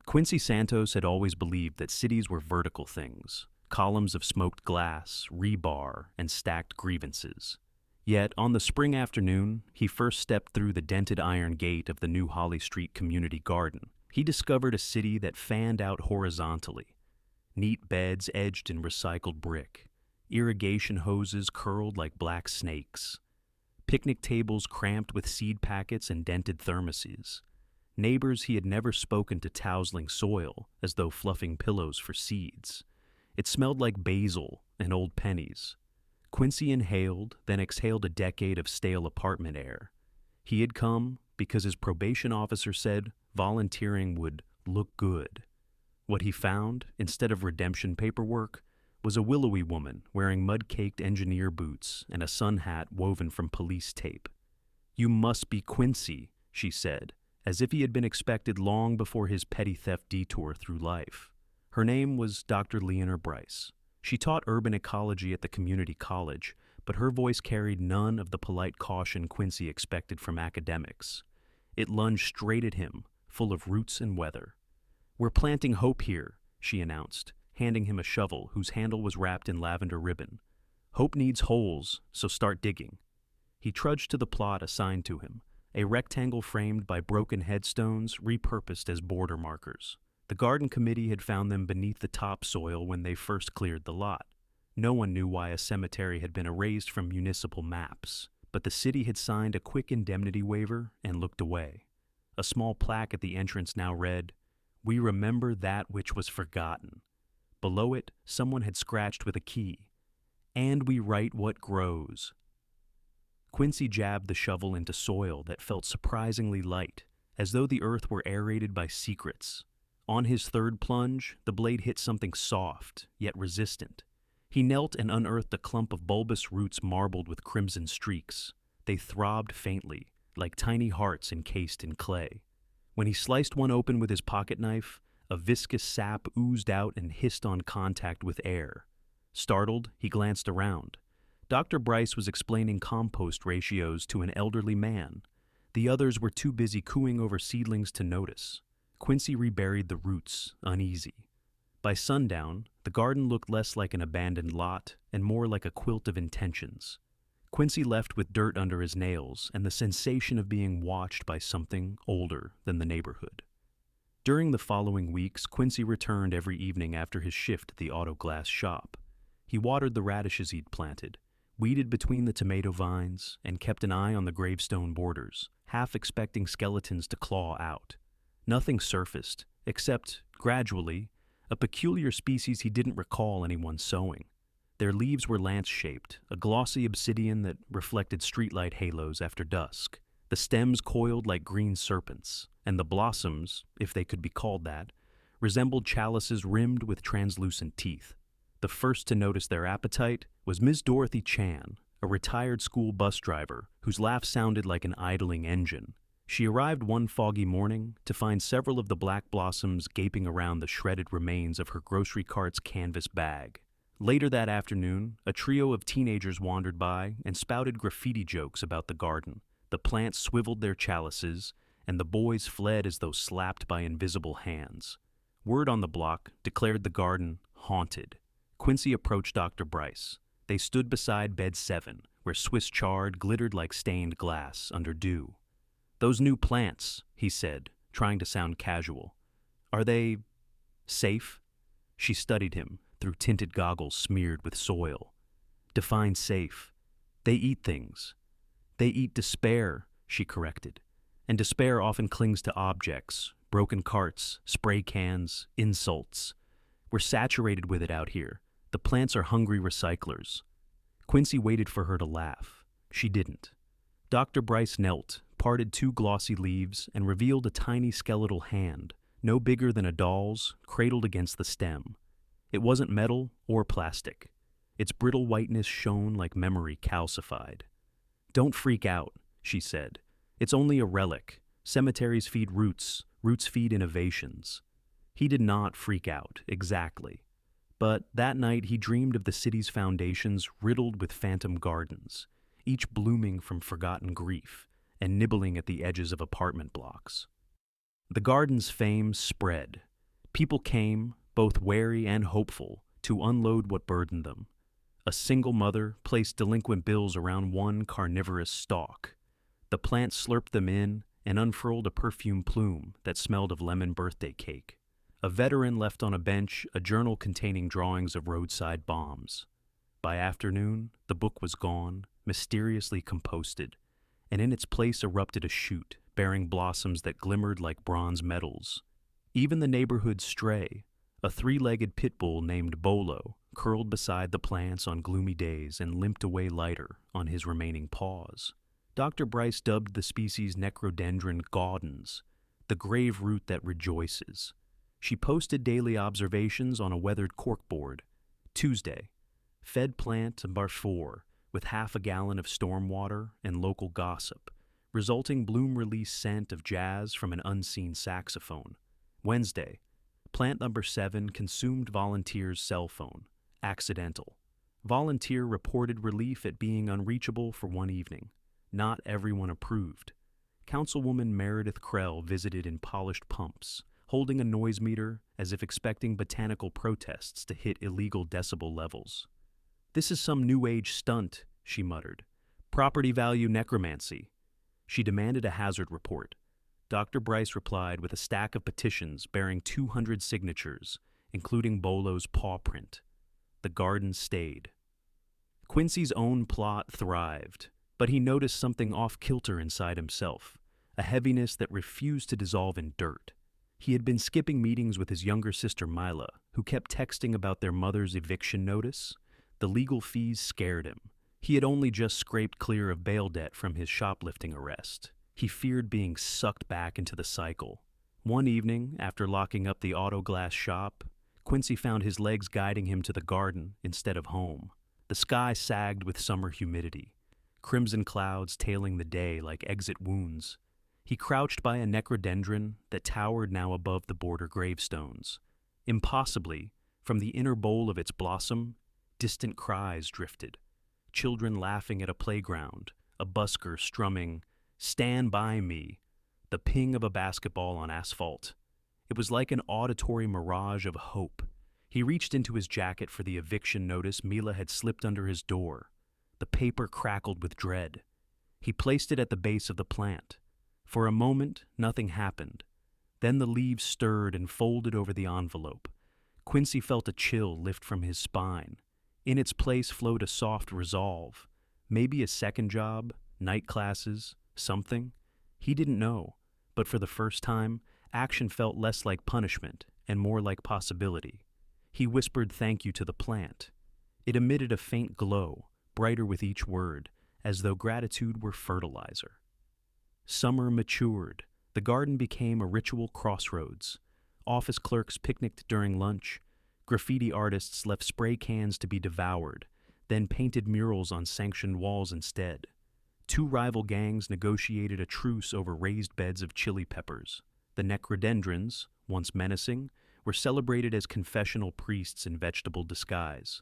Quincy Santos had always believed that cities were vertical things, columns of smoked glass, rebar, and stacked grievances. Yet, on the spring afternoon, he first stepped through the dented iron gate of the new Holly Street Community Garden. He discovered a city that fanned out horizontally. Neat beds edged in recycled brick, irrigation hoses curled like black snakes, picnic tables cramped with seed packets and dented thermoses, neighbors he had never spoken to tousling soil as though fluffing pillows for seeds. It smelled like basil and old pennies. Quincy inhaled, then exhaled a decade of stale apartment air. He had come because his probation officer said volunteering would look good. What he found, instead of redemption paperwork, was a willowy woman wearing mud-caked engineer boots and a sun hat woven from police tape. "You must be Quincy," she said, as if he had been expected long before his petty theft detour through life. Her name was Dr. Leonor Bryce. She taught urban ecology at the community college, but her voice carried none of the polite caution Quincy expected from academics. It lunged straight at him, full of roots and weather. "We're planting hope here," she announced, handing him a shovel whose handle was wrapped in lavender ribbon. "Hope needs holes, so start digging." He trudged to the plot assigned to him, a rectangle framed by broken headstones repurposed as border markers. The garden committee had found them beneath the topsoil when they first cleared the lot. No one knew why a cemetery had been erased from municipal maps, but the city had signed a quick indemnity waiver and looked away. A small plaque at the entrance now read, "We remember that which was forgotten." Below it, someone had scratched with a key, "And we write what grows." Quincy jabbed the shovel into soil that felt surprisingly light, as though the earth were aerated by secrets. On his third plunge, the blade hit something soft, yet resistant. He knelt and unearthed a clump of bulbous roots marbled with crimson streaks. They throbbed faintly, like tiny hearts encased in clay. When he sliced one open with his pocket knife, a viscous sap oozed out and hissed on contact with air. Startled, he glanced around. Dr. Bryce was explaining compost ratios to an elderly man. The others were too busy cooing over seedlings to notice. Quincy reburied the roots, uneasy. By sundown, the garden looked less like an abandoned lot and more like a quilt of intentions. Quincy left with dirt under his nails and the sensation of being watched by something older than the neighborhood. During the following weeks, Quincy returned every evening after his shift at the auto glass shop. He watered the radishes he'd planted, weeded between the tomato vines, and kept an eye on the gravestone borders, half expecting skeletons to claw out. Nothing surfaced, except, gradually, a peculiar species he didn't recall anyone sowing. Their leaves were lance-shaped, a glossy obsidian that reflected streetlight halos after dusk. The stems coiled like green serpents, and the blossoms, if they could be called that, resembled chalices rimmed with translucent teeth. The first to notice their appetite was Miss Dorothy Chan, a retired school bus driver whose laugh sounded like an idling engine. She arrived one foggy morning to find several of the black blossoms gaping around the shredded remains of her grocery cart's canvas bag. Later that afternoon, a trio of teenagers wandered by and spouted graffiti jokes about the garden. The plants swiveled their chalices, and the boys fled as though slapped by invisible hands. Word on the block declared the garden haunted. Quincy approached Dr. Bryce. They stood beside bed 7, where Swiss chard glittered like stained glass under dew. "Those new plants," he said, trying to sound casual. "Are they safe?" She studied him through tinted goggles smeared with soil. "Define safe." "They eat things." "They eat despair," she corrected. "And despair often clings to objects, broken carts, spray cans, insults. We're saturated with it out here. The plants are hungry recyclers." Quincy waited for her to laugh. She didn't. Dr. Bryce knelt, parted 2 glossy leaves, and revealed a tiny skeletal hand, no bigger than a doll's, cradled against the stem. It wasn't metal or plastic. Its brittle whiteness shone like memory calcified. "Don't freak out," she said. "It's only a relic. Cemeteries feed roots. Roots feed innovations." He did not freak out, exactly. But that night he dreamed of the city's foundations riddled with phantom gardens, each blooming from forgotten grief and nibbling at the edges of apartment blocks. The garden's fame spread. People came, both wary and hopeful, to unload what burdened them. A single mother placed delinquent bills around one carnivorous stalk. The plant slurped them in and unfurled a perfume plume that smelled of lemon birthday cake. A veteran left on a bench a journal containing drawings of roadside bombs. By afternoon, the book was gone, mysteriously composted, and in its place erupted a shoot bearing blossoms that glimmered like bronze medals. Even the neighborhood stray, a three-legged pit bull named Bolo, curled beside the plants on gloomy days and limped away lighter on his remaining paws. Dr. Bryce dubbed the species Necrodendron gaudens, the grave root that rejoices. She posted daily observations on a weathered corkboard. Tuesday, fed plant and barfour with half a gallon of storm water and local gossip, resulting bloom release scent of jazz from an unseen saxophone. Wednesday, plant number 7 consumed volunteer's cell phone. Accidental. Volunteer reported relief at being unreachable for one evening. Not everyone approved. Councilwoman Meredith Krell visited in polished pumps, holding a noise meter as if expecting botanical protests to hit illegal decibel levels. "This is some new age stunt," she muttered. "Property value necromancy." She demanded a hazard report. Dr. Bryce replied with a stack of petitions bearing 200 signatures, including Bolo's paw print. The garden stayed. Quincy's own plot thrived, but he noticed something off-kilter inside himself, a heaviness that refused to dissolve in dirt. He had been skipping meetings with his younger sister Mila, who kept texting about their mother's eviction notice. The legal fees scared him. He had only just scraped clear of bail debt from his shoplifting arrest. He feared being sucked back into the cycle. One evening, after locking up the auto glass shop, Quincy found his legs guiding him to the garden instead of home. The sky sagged with summer humidity, crimson clouds tailing the day like exit wounds. He crouched by a necrodendron that towered now above the border gravestones. Impossibly, from the inner bowl of its blossom, distant cries drifted. Children laughing at a playground, a busker strumming, "Stand by me," the ping of a basketball on asphalt. It was like an auditory mirage of hope. He reached into his jacket for the eviction notice Mila had slipped under his door. The paper crackled with dread. He placed it at the base of the plant. For a moment, nothing happened. Then the leaves stirred and folded over the envelope. Quincy felt a chill lift from his spine. In its place flowed a soft resolve. Maybe a second job, night classes, something. He didn't know, but for the first time, action felt less like punishment and more like possibility. He whispered thank you to the plant. It emitted a faint glow, brighter with each word, as though gratitude were fertilizer. Summer matured. The garden became a ritual crossroads. Office clerks picnicked during lunch. Graffiti artists left spray cans to be devoured, then painted murals on sanctioned walls instead. Two rival gangs negotiated a truce over raised beds of chili peppers. The necrodendrons, once menacing, were celebrated as confessional priests in vegetable disguise.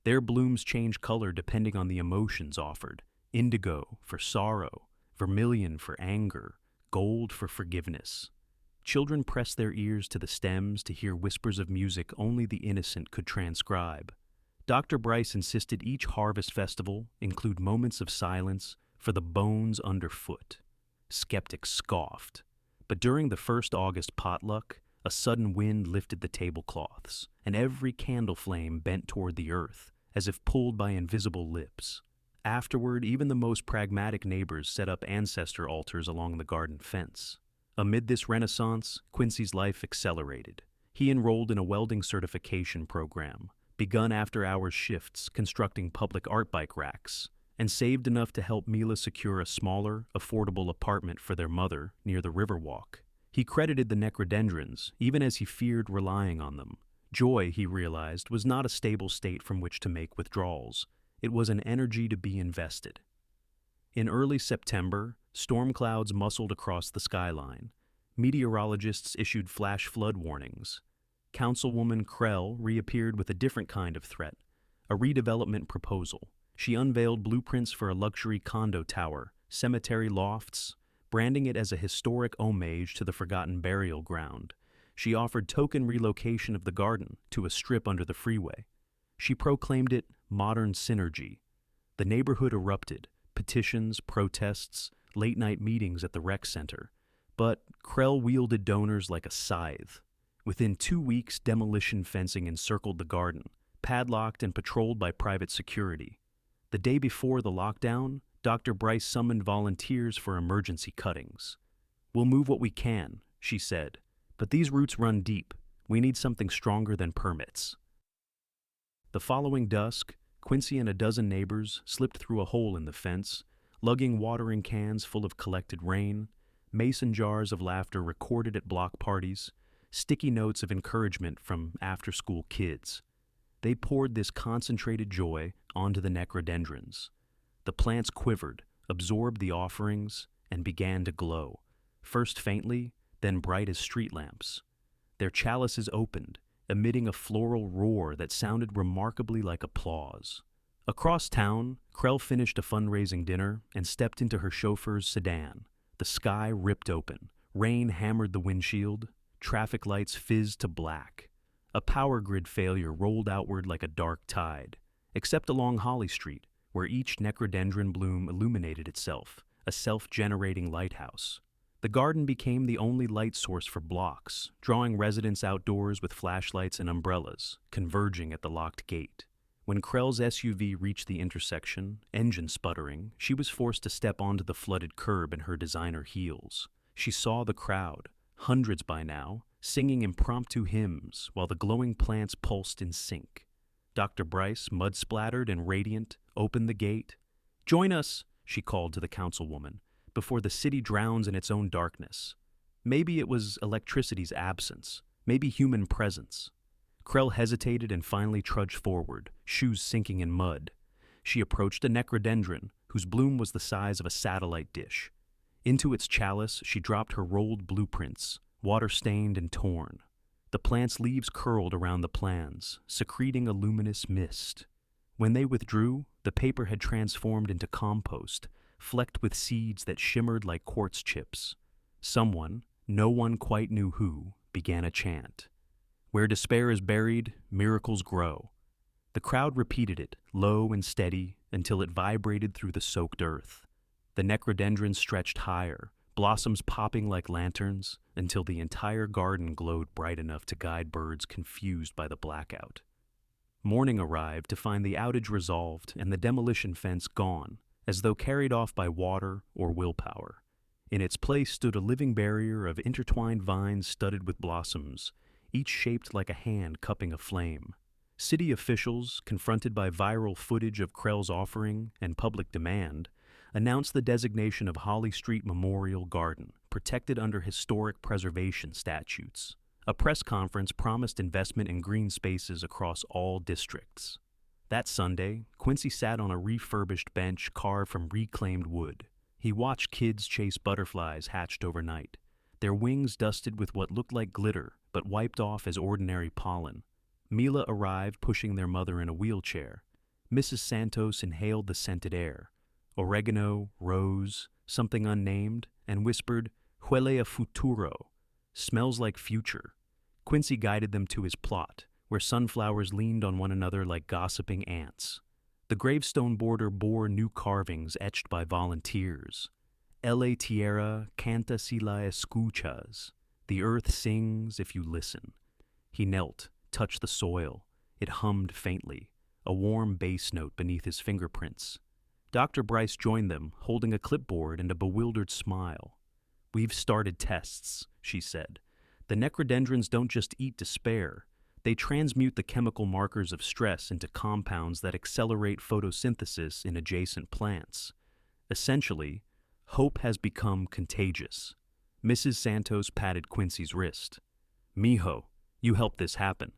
Their blooms changed color depending on the emotions offered: indigo for sorrow, vermilion for anger, gold for forgiveness. Children pressed their ears to the stems to hear whispers of music only the innocent could transcribe. Dr. Bryce insisted each harvest festival include moments of silence for the bones underfoot. Skeptics scoffed. But during the first August potluck, a sudden wind lifted the tablecloths, and every candle flame bent toward the earth, as if pulled by invisible lips. Afterward, even the most pragmatic neighbors set up ancestor altars along the garden fence. Amid this renaissance, Quincy's life accelerated. He enrolled in a welding certification program, begun after-hours shifts constructing public art bike racks, and saved enough to help Mila secure a smaller, affordable apartment for their mother near the Riverwalk. He credited the necrodendrons, even as he feared relying on them. Joy, he realized, was not a stable state from which to make withdrawals. It was an energy to be invested. In early September, storm clouds muscled across the skyline. Meteorologists issued flash flood warnings. Councilwoman Krell reappeared with a different kind of threat, a redevelopment proposal. She unveiled blueprints for a luxury condo tower, cemetery lofts, branding it as a historic homage to the forgotten burial ground. She offered token relocation of the garden to a strip under the freeway. She proclaimed it modern synergy. The neighborhood erupted, petitions, protests, late-night meetings at the rec center. But Krell wielded donors like a scythe. Within 2 weeks, demolition fencing encircled the garden, padlocked and patrolled by private security. The day before the lockdown, Dr. Bryce summoned volunteers for emergency cuttings. "We'll move what we can," she said, "but these roots run deep. We need something stronger than permits." The following dusk, Quincy and a dozen neighbors slipped through a hole in the fence, lugging watering cans full of collected rain, mason jars of laughter recorded at block parties, sticky notes of encouragement from after-school kids. They poured this concentrated joy onto the necrodendrons. The plants quivered, absorbed the offerings, and began to glow, first faintly, then bright as street lamps. Their chalices opened, emitting a floral roar that sounded remarkably like applause. Across town, Krell finished a fundraising dinner and stepped into her chauffeur's sedan. The sky ripped open, rain hammered the windshield, traffic lights fizzed to black. A power grid failure rolled outward like a dark tide, except along Holly Street, where each necrodendron bloom illuminated itself, a self-generating lighthouse. The garden became the only light source for blocks, drawing residents outdoors with flashlights and umbrellas, converging at the locked gate. When Krell's SUV reached the intersection, engine sputtering, she was forced to step onto the flooded curb in her designer heels. She saw the crowd, hundreds by now, singing impromptu hymns while the glowing plants pulsed in sync. Dr. Bryce, mud-splattered and radiant, opened the gate. "Join us," she called to the councilwoman, "before the city drowns in its own darkness." Maybe it was electricity's absence, maybe human presence. Krell hesitated and finally trudged forward, shoes sinking in mud. She approached a necrodendron, whose bloom was the size of a satellite dish. Into its chalice she dropped her rolled blueprints, water-stained and torn. The plant's leaves curled around the plans, secreting a luminous mist. When they withdrew, the paper had transformed into compost, flecked with seeds that shimmered like quartz chips. Someone, no one quite knew who, began a chant. "Where despair is buried, miracles grow." The crowd repeated it, low and steady, until it vibrated through the soaked earth. The necrodendrons stretched higher, blossoms popping like lanterns, until the entire garden glowed bright enough to guide birds confused by the blackout. Morning arrived to find the outage resolved and the demolition fence gone, as though carried off by water or willpower. In its place stood a living barrier of intertwined vines studded with blossoms, each shaped like a hand cupping a flame. City officials, confronted by viral footage of Krell's offering and public demand, announced the designation of Holly Street Memorial Garden, protected under historic preservation statutes. A press conference promised investment in green spaces across all districts. That Sunday, Quincy sat on a refurbished bench carved from reclaimed wood. He watched kids chase butterflies hatched overnight, their wings dusted with what looked like glitter but wiped off as ordinary pollen. Mila arrived pushing their mother in a wheelchair. Mrs. Santos inhaled the scented air, oregano, rose, something unnamed, and whispered, "Huele a futuro," smells like future. Quincy guided them to his plot, where sunflowers leaned on one another like gossiping ants. The gravestone border bore new carvings etched by volunteers. "La tierra canta si la escuchas." The earth sings if you listen. He knelt, touched the soil. It hummed faintly, a warm bass note beneath his fingerprints. Dr. Bryce joined them, holding a clipboard and a bewildered smile. "We've started tests," she said. "The necrodendrons don't just eat despair. They transmute the chemical markers of stress into compounds that accelerate photosynthesis in adjacent plants. Essentially, hope has become contagious." Mrs. Santos patted Quincy's wrist. "Mijo, you helped this happen."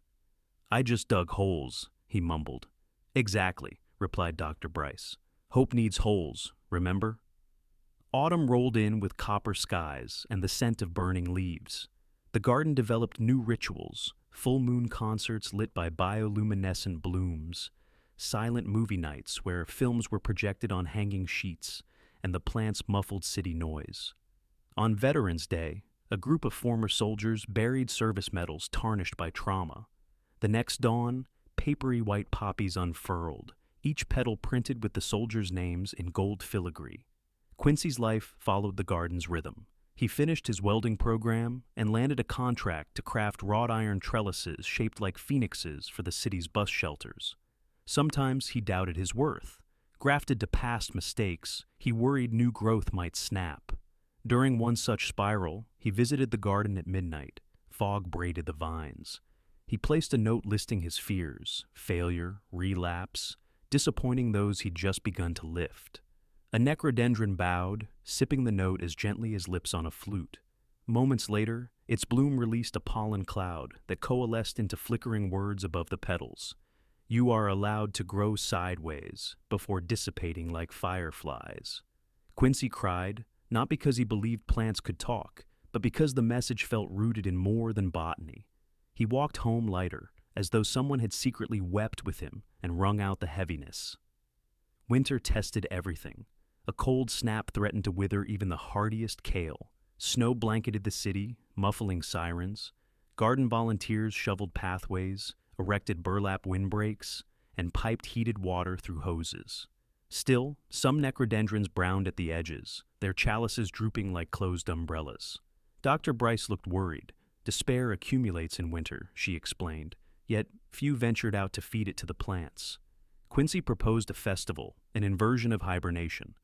"I just dug holes," he mumbled. "Exactly," replied Dr. Bryce. "Hope needs holes, remember?" Autumn rolled in with copper skies and the scent of burning leaves. The garden developed new rituals, full moon concerts lit by bioluminescent blooms, silent movie nights where films were projected on hanging sheets, and the plants muffled city noise. On Veterans Day, A group of former soldiers buried service medals tarnished by trauma. The next dawn, papery white poppies unfurled, each petal printed with the soldiers' names in gold filigree. Quincy's life followed the garden's rhythm. He finished his welding program and landed a contract to craft wrought iron trellises shaped like phoenixes for the city's bus shelters. Sometimes he doubted his worth. Grafted to past mistakes, he worried new growth might snap. During one such spiral, he visited the garden at midnight. Fog braided the vines. He placed a note listing his fears: failure, relapse, disappointing those he'd just begun to lift. A necrodendron bowed, sipping the note as gently as lips on a flute. Moments later, its bloom released a pollen cloud that coalesced into flickering words above the petals. You are allowed to grow sideways before dissipating like fireflies. Quincy cried, not because he believed plants could talk, but because the message felt rooted in more than botany. He walked home lighter, as though someone had secretly wept with him and wrung out the heaviness. Winter tested everything. A cold snap threatened to wither even the hardiest kale. Snow blanketed the city, muffling sirens. Garden volunteers shoveled pathways, erected burlap windbreaks, and piped heated water through hoses. Still, some necrodendrons browned at the edges, their chalices drooping like closed umbrellas. Dr. Bryce looked worried. Despair accumulates in winter, she explained, yet few ventured out to feed it to the plants. Quincy proposed a festival, an inversion of hibernation.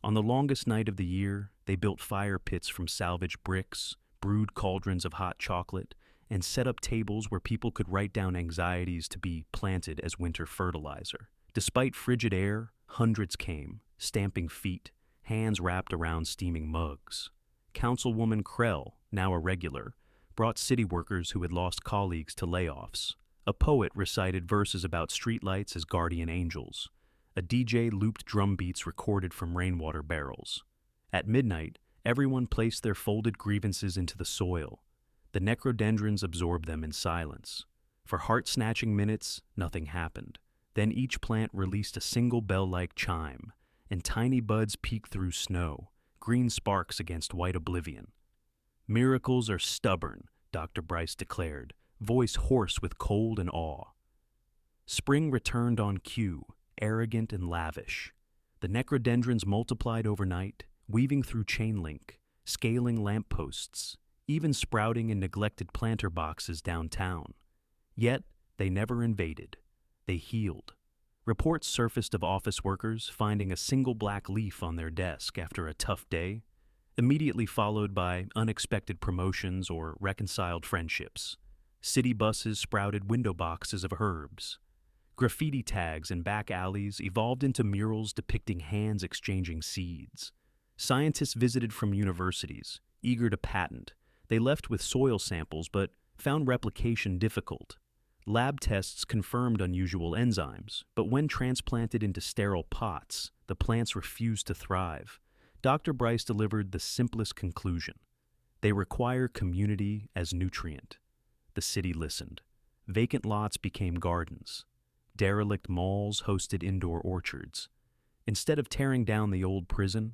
On the longest night of the year, they built fire pits from salvaged bricks, brewed cauldrons of hot chocolate, and set up tables where people could write down anxieties to be planted as winter fertilizer. Despite frigid air, hundreds came, stamping feet, hands wrapped around steaming mugs. Councilwoman Krell, now a regular, brought city workers who had lost colleagues to layoffs. A poet recited verses about streetlights as guardian angels. A DJ looped drum beats recorded from rainwater barrels. At midnight, everyone placed their folded grievances into the soil. The necrodendrons absorbed them in silence. For heart-snatching minutes, nothing happened. Then each plant released a single bell-like chime, and tiny buds peeked through snow, green sparks against white oblivion. Miracles are stubborn, Dr. Bryce declared, voice hoarse with cold and awe. Spring returned on cue, arrogant and lavish. The necrodendrons multiplied overnight, weaving through chain link, scaling lampposts, even sprouting in neglected planter boxes downtown. Yet, they never invaded. They healed. Reports surfaced of office workers finding a single black leaf on their desk after a tough day, immediately followed by unexpected promotions or reconciled friendships. City buses sprouted window boxes of herbs. Graffiti tags in back alleys evolved into murals depicting hands exchanging seeds. Scientists visited from universities, eager to patent. They left with soil samples but found replication difficult. Lab tests confirmed unusual enzymes, but when transplanted into sterile pots, the plants refused to thrive. Dr. Bryce delivered the simplest conclusion. They require community as nutrient. The city listened. Vacant lots became gardens. Derelict malls hosted indoor orchards. Instead of tearing down the old prison,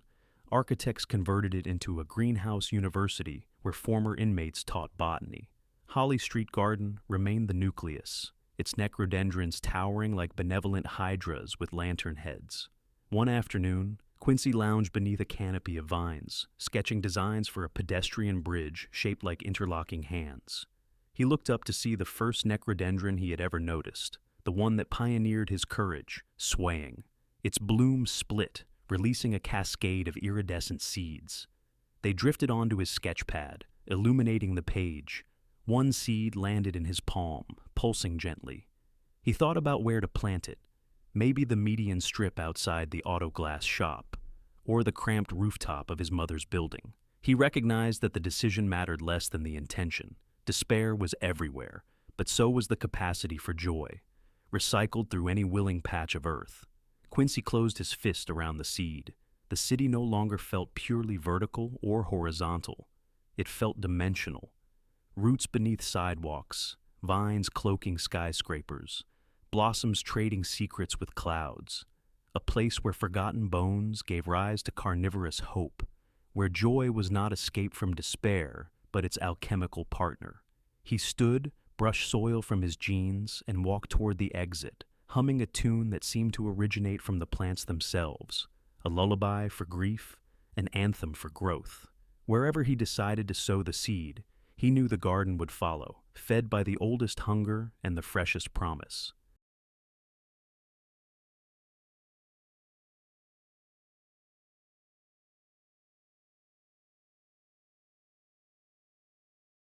architects converted it into a greenhouse university where former inmates taught botany. Holly Street Garden remained the nucleus, its necrodendrons towering like benevolent hydras with lantern heads. One afternoon, Quincy lounged beneath a canopy of vines, sketching designs for a pedestrian bridge shaped like interlocking hands. He looked up to see the first necrodendron he had ever noticed, the one that pioneered his courage, swaying. Its bloom split, releasing a cascade of iridescent seeds. They drifted onto his sketch pad, illuminating the page. One seed landed in his palm, pulsing gently. He thought about where to plant it. Maybe the median strip outside the auto glass shop, or the cramped rooftop of his mother's building. He recognized that the decision mattered less than the intention. Despair was everywhere, but so was the capacity for joy, recycled through any willing patch of earth. Quincy closed his fist around the seed. The city no longer felt purely vertical or horizontal. It felt dimensional. Roots beneath sidewalks, vines cloaking skyscrapers, blossoms trading secrets with clouds. A place where forgotten bones gave rise to carnivorous hope, where joy was not escape from despair, but its alchemical partner. He stood, brushed soil from his jeans, and walked toward the exit, humming a tune that seemed to originate from the plants themselves, a lullaby for grief, an anthem for growth. Wherever he decided to sow the seed, he knew the garden would follow, fed by the oldest hunger and the freshest promise.